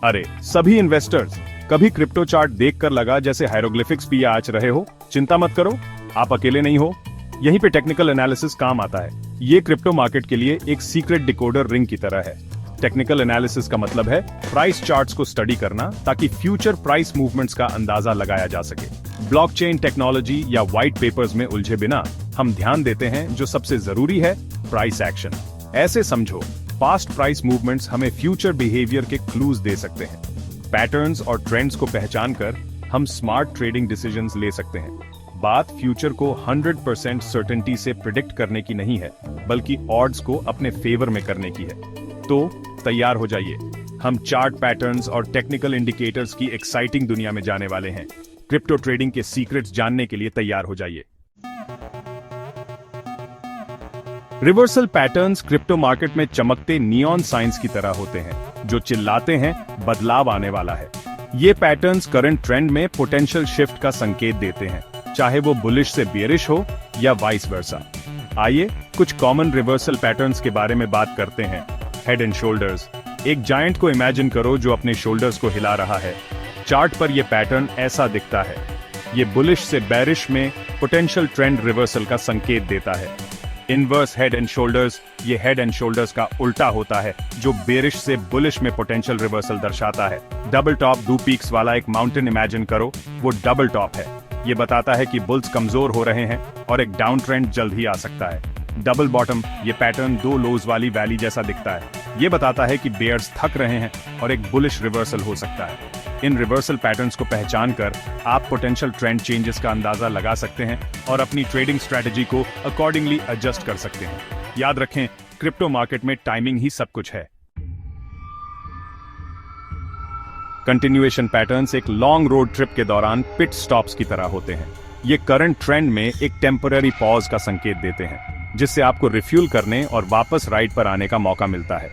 अरे सभी इन्वेस्टर्स, कभी क्रिप्टो चार्ट देखकर लगा जैसे हायरोग्लिफिक्स भी आँच रहे हो? चिंता मत करो, आप अकेले नहीं हो। यहीं पे टेक्निकल एनालिसिस काम आता है। ये क्रिप्टो मार्केट के लिए एक सीक्रेट डिकोडर रिंग की तरह है। टेक्निकल एनालिसिस का मतलब है प्राइस चार्ट्स को स्टडी करना ताकि फ्यूचर प्राइस मूवमेंट्स का अंदाजा लगाया जा सके। ब्लॉकचेन टेक्नोलॉजी या व्हाइट पेपर्स में उलझे बिना हम ध्यान देते हैं जो सबसे जरूरी है, प्राइस एक्शन। ऐसे समझो, पास्ट प्राइस मूवमेंट्स हमें फ्यूचर बिहेवियर के क्लूज दे सकते हैं। पैटर्न्स और ट्रेंड्स को पहचान कर हम स्मार्ट ट्रेडिंग डिसीजंस ले सकते हैं। बात फ्यूचर को 100% सर्टेनिटी से प्रिडिक्ट करने की नहीं है, बल्कि ऑड्स को अपने फेवर में करने की है। तो तैयार हो जाइए, हम चार्ट पैटर्न्स और टेक्निकल इंडिकेटर्स की एक्साइटिंग दुनिया में जाने वाले हैं। क्रिप्टो ट्रेडिंग के सीक्रेट्स जानने के लिए तैयार हो जाइए। रिवर्सल पैटर्न्स क्रिप्टो मार्केट में चमकते नियॉन साइंस की तरह होते हैं, जो चिल्लाते हैं बदलाव आने वाला है। ये पैटर्न्स करंट ट्रेंड में पोटेंशियल शिफ्ट का संकेत देते हैं, चाहे वो बुलिश से बेयरिश हो या वाइस वर्सा। आइए कुछ कॉमन रिवर्सल पैटर्न्स के बारे में बात करते हैं। Head and shoulders. एक जायंट को इमेजिन करो जो अपने शोल्डर्स को हिला रहा है। चार्ट पर यह पैटर्न ऐसा दिखता है। ये बुलिश से बेयरिश में पोटेंशियल ट्रेंड रिवर्सल का संकेत देता है। Inverse head and shoulders. ये हेड एंड शोल्डर्स का उल्टा होता है, जो बेयरिश से बुलिश में पोटेंशियल रिवर्सल दर्शाता है। डबल टॉप 2 पीक्स वाला एक माउंटेन इमेजिन करो, वो डबल टॉप है। ये बताता है कि बुल्स कमजोर हो रहे हैं और एक डाउन ट्रेंड जल्द ही आ सकता है। Double bottom. ये पैटर्न 2 लोज वाली वैली जैसा दिखता है। ये बताता है कि बेयर्स थक रहे हैं और एक बुलिश रिवर्सल हो सकता है। इन रिवर्सल पैटर्न्स को पहचान कर आप पोटेंशियल ट्रेंड चेंजेस का अंदाजा लगा सकते हैं और अपनी ट्रेडिंग स्ट्रेटजी को अकॉर्डिंगली एडजस्ट कर सकते हैं। याद रखें, क्रिप्टो मार्केट में टाइमिंग ही सब कुछ है। कंटिन्यूएशन पैटर्न्स एक लॉन्ग रोड ट्रिप के दौरान पिट स्टॉप्स की तरह होते हैं। ये करंट ट्रेंड में एक टेम्पररी पॉज का संकेत देते हैं, जिससे आपको रिफ्यूल करने और वापस राइड पर आने का मौका मिलता है।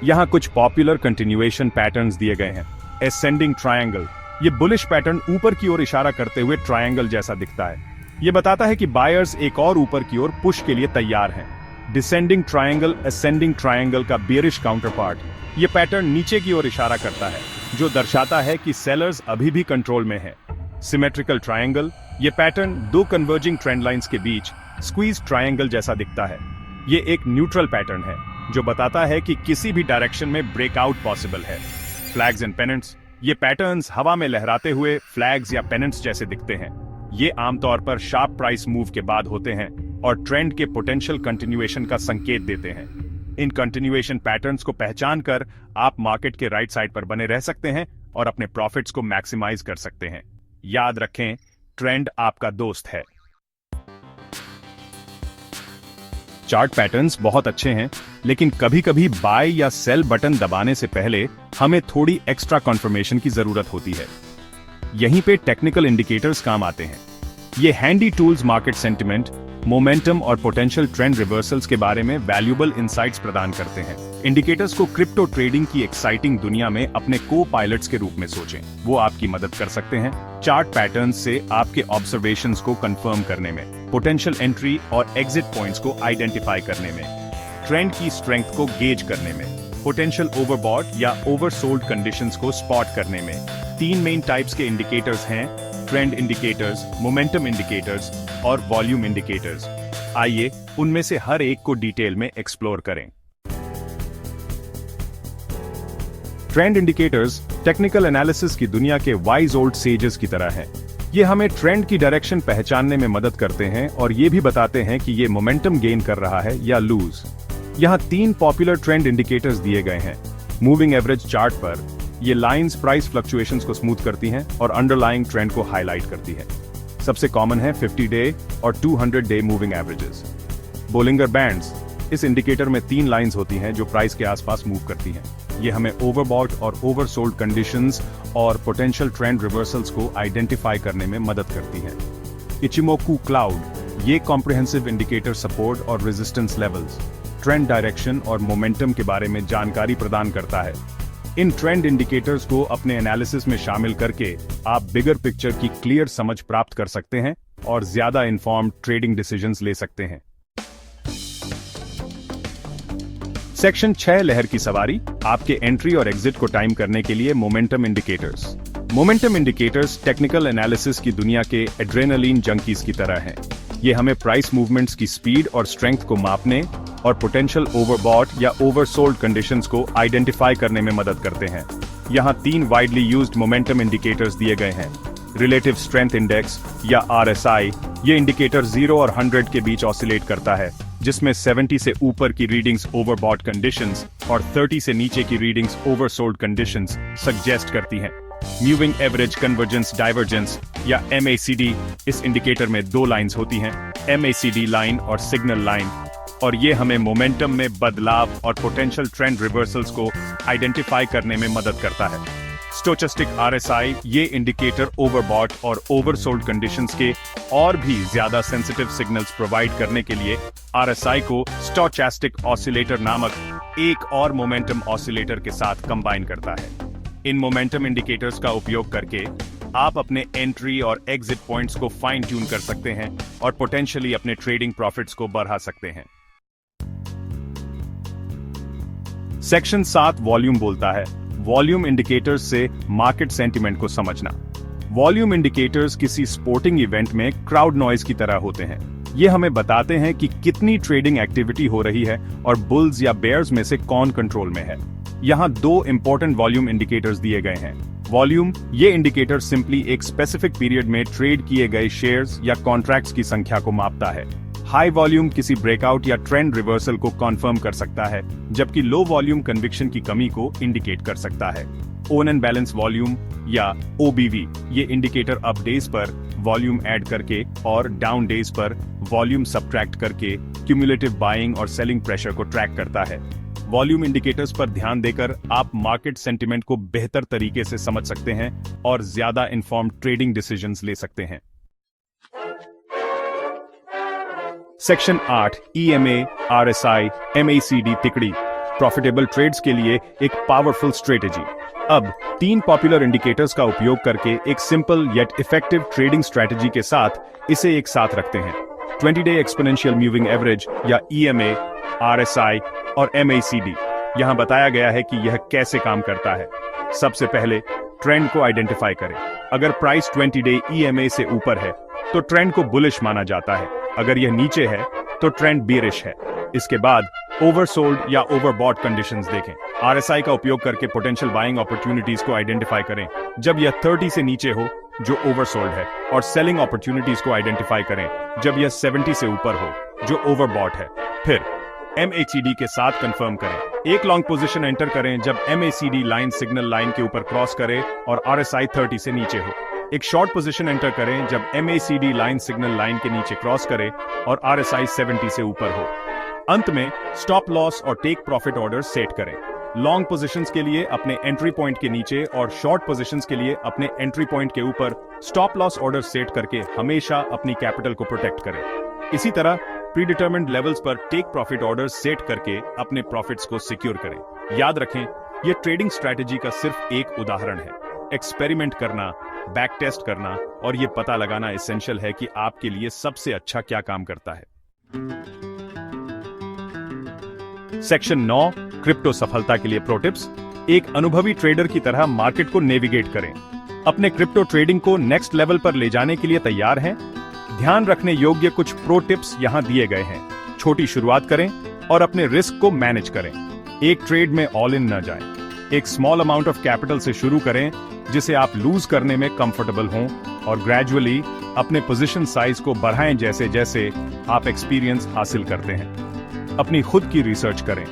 यहाँ कुछ पॉपुलर कंटिन्यूएशन पैटर्न्स दिए गए हैं। Ascending triangle. ये बुलिश पैटर्न ऊपर की ओर इशारा करते हुए ट्रायंगल जैसा दिखता है। ये बताता है कि बायर्स एक और ऊपर की ओर पुश के लिए तैयार हैं। डिसेंडिंग ट्रायंगल असेंडिंग ट्रायंगल का बेयरिश काउंटरपार्ट। ये पैटर्न नीचे की ओर इशारा करता है, जो दर्शाता है कि सेलर्स अभी भी कंट्रोल में हैं। Symmetrical triangle. ये पैटर्न 2 कन्वर्जिंग ट्रेंड लाइंस के बीच स्क्वीज ट्रायंगल जैसा दिखता है। ये एक न्यूट्रल पैटर्न है, जो बताता है कि किसी भी डायरेक्शन में ब्रेकआउट पॉसिबल है। Flags and pennants. ये पैटर्न्स हवा में लहराते हुए फ्लैग्स या पेनेंट्स जैसे दिखते हैं। ये आमतौर पर शार्प प्राइस मूव के बाद होते हैं और ट्रेंड के पोटेंशियल कंटिन्यूएशन का संकेत देते हैं। इन कंटिन्यूएशन पैटर्न्स को पहचान कर आप मार्केट के राइट साइड पर बने रह सकते हैं और अपने प्रॉफिट्स को मैक्सिमाइज कर सकते हैं। याद रखें, ट्रेंड आपका दोस्त है। चार्ट पैटर्न्स बहुत अच्छे हैं, लेकिन कभी-कभी बाय या सेल बटन दबाने से पहले हमें थोड़ी एक्स्ट्रा कंफर्मेशन की जरूरत होती है। यहीं पे टेक्निकल इंडिकेटर्स काम आते हैं। ये handy tools market sentiment, momentum और पोटेंशियल ट्रेंड रिवर्सल्स के बारे में वैल्यूएबल इंसाइट्स प्रदान करते हैं। इंडिकेटर्स को क्रिप्टो ट्रेडिंग की एक्साइटिंग दुनिया में अपने को पायलट्स के रूप में सोचें। वो आपकी मदद कर सकते हैं चार्ट पैटर्न्स से आपके ऑब्जर्वेशंस को कंफर्म करने में, पोटेंशियल एंट्री और एग्जिट पॉइंट्स को आइडेंटिफाई करने में, ट्रेंड की स्ट्रेंथ को गेज करने में, पोटेंशियल ओवरबॉट या ओवरसोल्ड कंडीशंस को स्पॉट करने में। 3 मेन टाइप्स के इंडिकेटर्स हैं: ट्रेंड इंडिकेटर्स, मोमेंटम इंडिकेटर्स और वॉल्यूम इंडिकेटर्स। आइए उनमें से हर एक को डिटेल में एक्सप्लोर करें। ट्रेंड इंडिकेटर्स टेक्निकल एनालिसिस की दुनिया के वाइज ओल्ड सेजेस की तरह हैं। ये हमें ट्रेंड की डायरेक्शन पहचानने में मदद करते हैं और ये भी बताते हैं कि ये मोमेंटम गेन कर रहा है या लूज। यहाँ 3 पॉपुलर ट्रेंड इंडिकेटर्स दिए गए हैं। मूविंग एवरेज चार्ट पर ये लाइंस प्राइस फ्लक्चुएशंस को स्मूथ करती हैं और अंडरलाइंग ट्रेंड को हाईलाइट करती है। सबसे कॉमन है 50 डे और 200 day moving averages. Bollinger bands. इस इंडिकेटर में 3 लाइंस होती हैं जो प्राइस के आसपास मूव करती हैं। ये हमें ओवरबॉट और ओवरसोल्ड कंडीशंस और पोटेंशियल ट्रेंड रिवर्सल्स को आइडेंटिफाई करने में मदद करती हैं। Ichimoku cloud. ये कॉम्प्रिहेंसिव इंडिकेटर सपोर्ट और रेजिस्टेंस लेवल्स, ट्रेंड डायरेक्शन और मोमेंटम के बारे में जानकारी प्रदान करता है। इन ट्रेंड इंडिकेटर्स को अपने एनालिसिस में शामिल करके आप बिगर पिक्चर की क्लियर समझ प्राप्त कर सकते हैं और ज्यादा इन्फॉर्म्ड ट्रेडिंग डिसीजंस ले सकते हैं। सेक्शन 6 लहर की सवारी, आपके एंट्री और एग्जिट को टाइम करने के लिए momentum indicators. Momentum indicators technical analysis की दुनिया के एड्रेनालिन जंकीज की तरह हैं। ये हमें प्राइस मूवमेंट्स की स्पीड और स्ट्रेंथ को मापने और पोटेंशियल ओवरबॉट या ओवरसोल्ड कंडीशंस को आइडेंटिफाई करने में मदद करते हैं। यहाँ 3 वाइडली यूज्ड मोमेंटम इंडिकेटर्स दिए गए हैं। रिलेटिव स्ट्रेंथ इंडेक्स या RSI, ये इंडिकेटर 0 और 100 के बीच ऑसिलेट करता है, जिसमें 70 से ऊपर की रीडिंग्स ओवरबॉट कंडीशंस और 30 से नीचे की रीडिंग्स ओवरसोल्ड कंडीशंस सजेस्ट करती हैं। मूविंग एवरेज कन्वर्जेंस डाइवर्जेंस या MACD, इस इंडिकेटर में 2 लाइंस होती हैं, MACD लाइन और सिग्नल लाइन, और ये हमें मोमेंटम में बदलाव और पोटेंशियल ट्रेंड रिवर्सल्स को आइडेंटिफाई करने में मदद करता है। स्टोचस्टिक RSI, ये इंडिकेटर ओवरबॉट और ओवरसोल्ड कंडीशंस के और भी ज्यादा सेंसिटिव सिग्नल्स प्रोवाइड करने के लिए RSI को स्टोचस्टिक ऑसिलेटर नामक एक और मोमेंटम ऑसिलेटर के साथ कंबाइन करता है। इन मोमेंटम इंडिकेटर्स का उपयोग करके आप अपने एंट्री और एग्जिट पॉइंट्स को फाइन ट्यून कर सकते हैं और पोटेंशियली अपने ट्रेडिंग प्रॉफिट्स को बढ़ा सकते हैं। सेक्शन 7 वॉल्यूम बोलता है वॉल्यूम इंडिकेटर्स से मार्केट सेंटिमेंट को समझना। वॉल्यूम इंडिकेटर्स किसी स्पोर्टिंग इवेंट में क्राउड नॉइज की तरह होते हैं। ये हमें बताते हैं कि कितनी ट्रेडिंग एक्टिविटी हो रही है और बुल्स या बेयर्स में से कौन कंट्रोल में है। यहाँ 2 इंपॉर्टेंट वॉल्यूम इंडिकेटर्स दिए गए हैं। वॉल्यूम, ये इंडिकेटर सिंपली एक स्पेसिफिक पीरियड में ट्रेड किए गए शेयर्स या कॉन्ट्रैक्ट्स की संख्या को मापता है। हाई वॉल्यूम किसी ब्रेकआउट या ट्रेंड रिवर्सल को कॉन्फर्म कर सकता है, जबकि लो वॉल्यूम कन्विक्शन की कमी को इंडिकेट कर सकता है। ओन एंड बैलेंस वॉल्यूम या OBV, ये इंडिकेटर अप डेज पर वॉल्यूम ऐड करके और डाउन डेज पर वॉल्यूम सब्ट्रैक्ट करके क्यूमुलेटिव बाइंग और सेलिंग प्रेशर को ट्रैक करता है। वॉल्यूम इंडिकेटर्स पर ध्यान देकर आप मार्केट सेंटिमेंट को बेहतर तरीके से समझ सकते हैं और ज्यादा इन्फॉर्म्ड ट्रेडिंग डिसीजंस ले सकते हैं। सेक्शन 8 EMA, RSI, MACD तिकड़ी, प्रॉफिटेबल ट्रेड्स के लिए एक पावरफुल स्ट्रेटेजी। अब 3 पॉपुलर इंडिकेटर्स का उपयोग करके एक simple yet effective trading strategy के साथ इसे एक साथ रखते हैं। 20-day एक्सपोनेंशियल मूविंग एवरेज या EMA, RSI और MACD। यहां बताया गया है कि यह कैसे काम करता है। सबसे पहले ट्रेंड को आइडेंटिफाई करें। अगर प्राइस 20-day EMA से ऊपर है तो ट्रेंड को बुलिश माना जाता है। अगर यह नीचे है तो ट्रेंड बेरिश है। इसके बाद ओवरसोल्ड या ओवरबॉट कंडीशंस देखें। RSI का उपयोग करके पोटेंशियल बाइंग अपॉर्चुनिटीज को आइडेंटिफाई करें जब यह 30 से नीचे हो, जो ओवरसोल्ड है, और सेलिंग अपॉर्चुनिटीज को आइडेंटिफाई करें जब यह 70 से ऊपर हो, जो ओवरबॉट है। फिर MACD के साथ कंफर्म करें। एक लॉन्ग पोजीशन एंटर करें जब MACD लाइन सिग्नल लाइन के ऊपर क्रॉस करे और RSI 30 से नीचे हो। एक शॉर्ट पोजीशन एंटर करें जब MACD लाइन सिग्नल लाइन के नीचे क्रॉस करे और RSI 70 से ऊपर हो। अंत में स्टॉप लॉस और टेक प्रॉफिट ऑर्डर सेट करें। लॉन्ग पोजीशंस के लिए अपने एंट्री पॉइंट के नीचे और शॉर्ट पोजीशंस के लिए अपने एंट्री पॉइंट के ऊपर स्टॉप लॉस ऑर्डर सेट करके हमेशा अपनी कैपिटल को प्रोटेक्ट करें। इसी तरह प्रीडिटरमिन्ड लेवल्स पर टेक प्रॉफिट ऑर्डर सेट करके अपने प्रॉफिट्स को सिक्योर करें। याद रखें, यह ट्रेडिंग स्ट्रैटेजी का सिर्फ एक उदाहरण है। एक्सपेरिमेंट करना, बैक टेस्ट करना और यह पता लगाना एसेंशियल है कि आपके लिए सबसे अच्छा क्या काम करता है। सेक्शन 9 क्रिप्टो सफलता के लिए प्रो टिप्स। एक अनुभवी ट्रेडर की तरह मार्केट को नेविगेट करें। अपने क्रिप्टो ट्रेडिंग को नेक्स्ट लेवल पर ले जाने के लिए तैयार हैं? ध्यान रखने योग्य कुछ प्रो टिप्स यहां दिए गए हैं। छोटी शुरुआत करें और अपने रिस्क को मैनेज करें। एक ट्रेड में ऑल इन न जाएं। एक स्मॉल अमाउंट ऑफ कैपिटल से शुरू करें जिसे आप लूज करने में कंफर्टेबल हों और ग्रेजुअली अपने पोजीशन साइज को बढ़ाएं जैसे जैसे आप एक्सपीरियंस हासिल करते हैं। अपनी खुद की रिसर्च करें,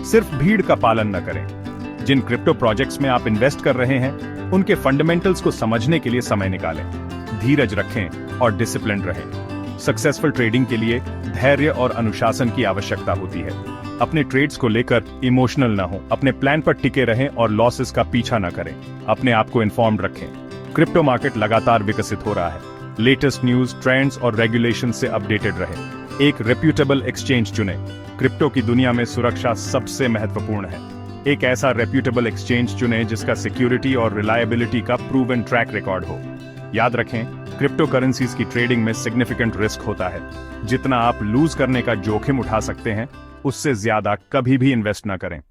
सिर्फ भीड़ का पालन न करें। जिन क्रिप्टो प्रोजेक्ट्स में आप इन्वेस्ट कर रहे हैं उनके फंडामेंटल्स को समझने के लिए समय निकालें। धीरज रखें और डिसिप्लिन्ड रहें। सक्सेसफुल ट्रेडिंग के लिए धैर्य और अनुशासन की आवश्यकता होती है। अपने ट्रेड्स को लेकर इमोशनल ना हो, अपने प्लान पर टिके रहें और लॉसेस का पीछा ना करें। अपने आप को इन्फॉर्म्ड रखें। क्रिप्टो मार्केट लगातार विकसित हो रहा है। लेटेस्ट न्यूज, ट्रेंड्स और रेगुलेशन से अपडेटेड रहें। एक रेप्यूटेबल एक्सचेंज चुनें। क्रिप्टो की दुनिया में सुरक्षा सबसे महत्वपूर्ण है। एक ऐसा रेप्यूटेबल एक्सचेंज चुनें जिसका सिक्योरिटी और रिलायबिलिटी का प्रूवन ट्रैक रिकॉर्ड हो। याद रखें, क्रिप्टो करेंसीज की ट्रेडिंग में सिग्निफिकेंट रिस्क होता है। जितना आप लूज करने का जोखिम उठा सकते हैं, उससे ज्यादा कभी भी इन्वेस्ट ना करें।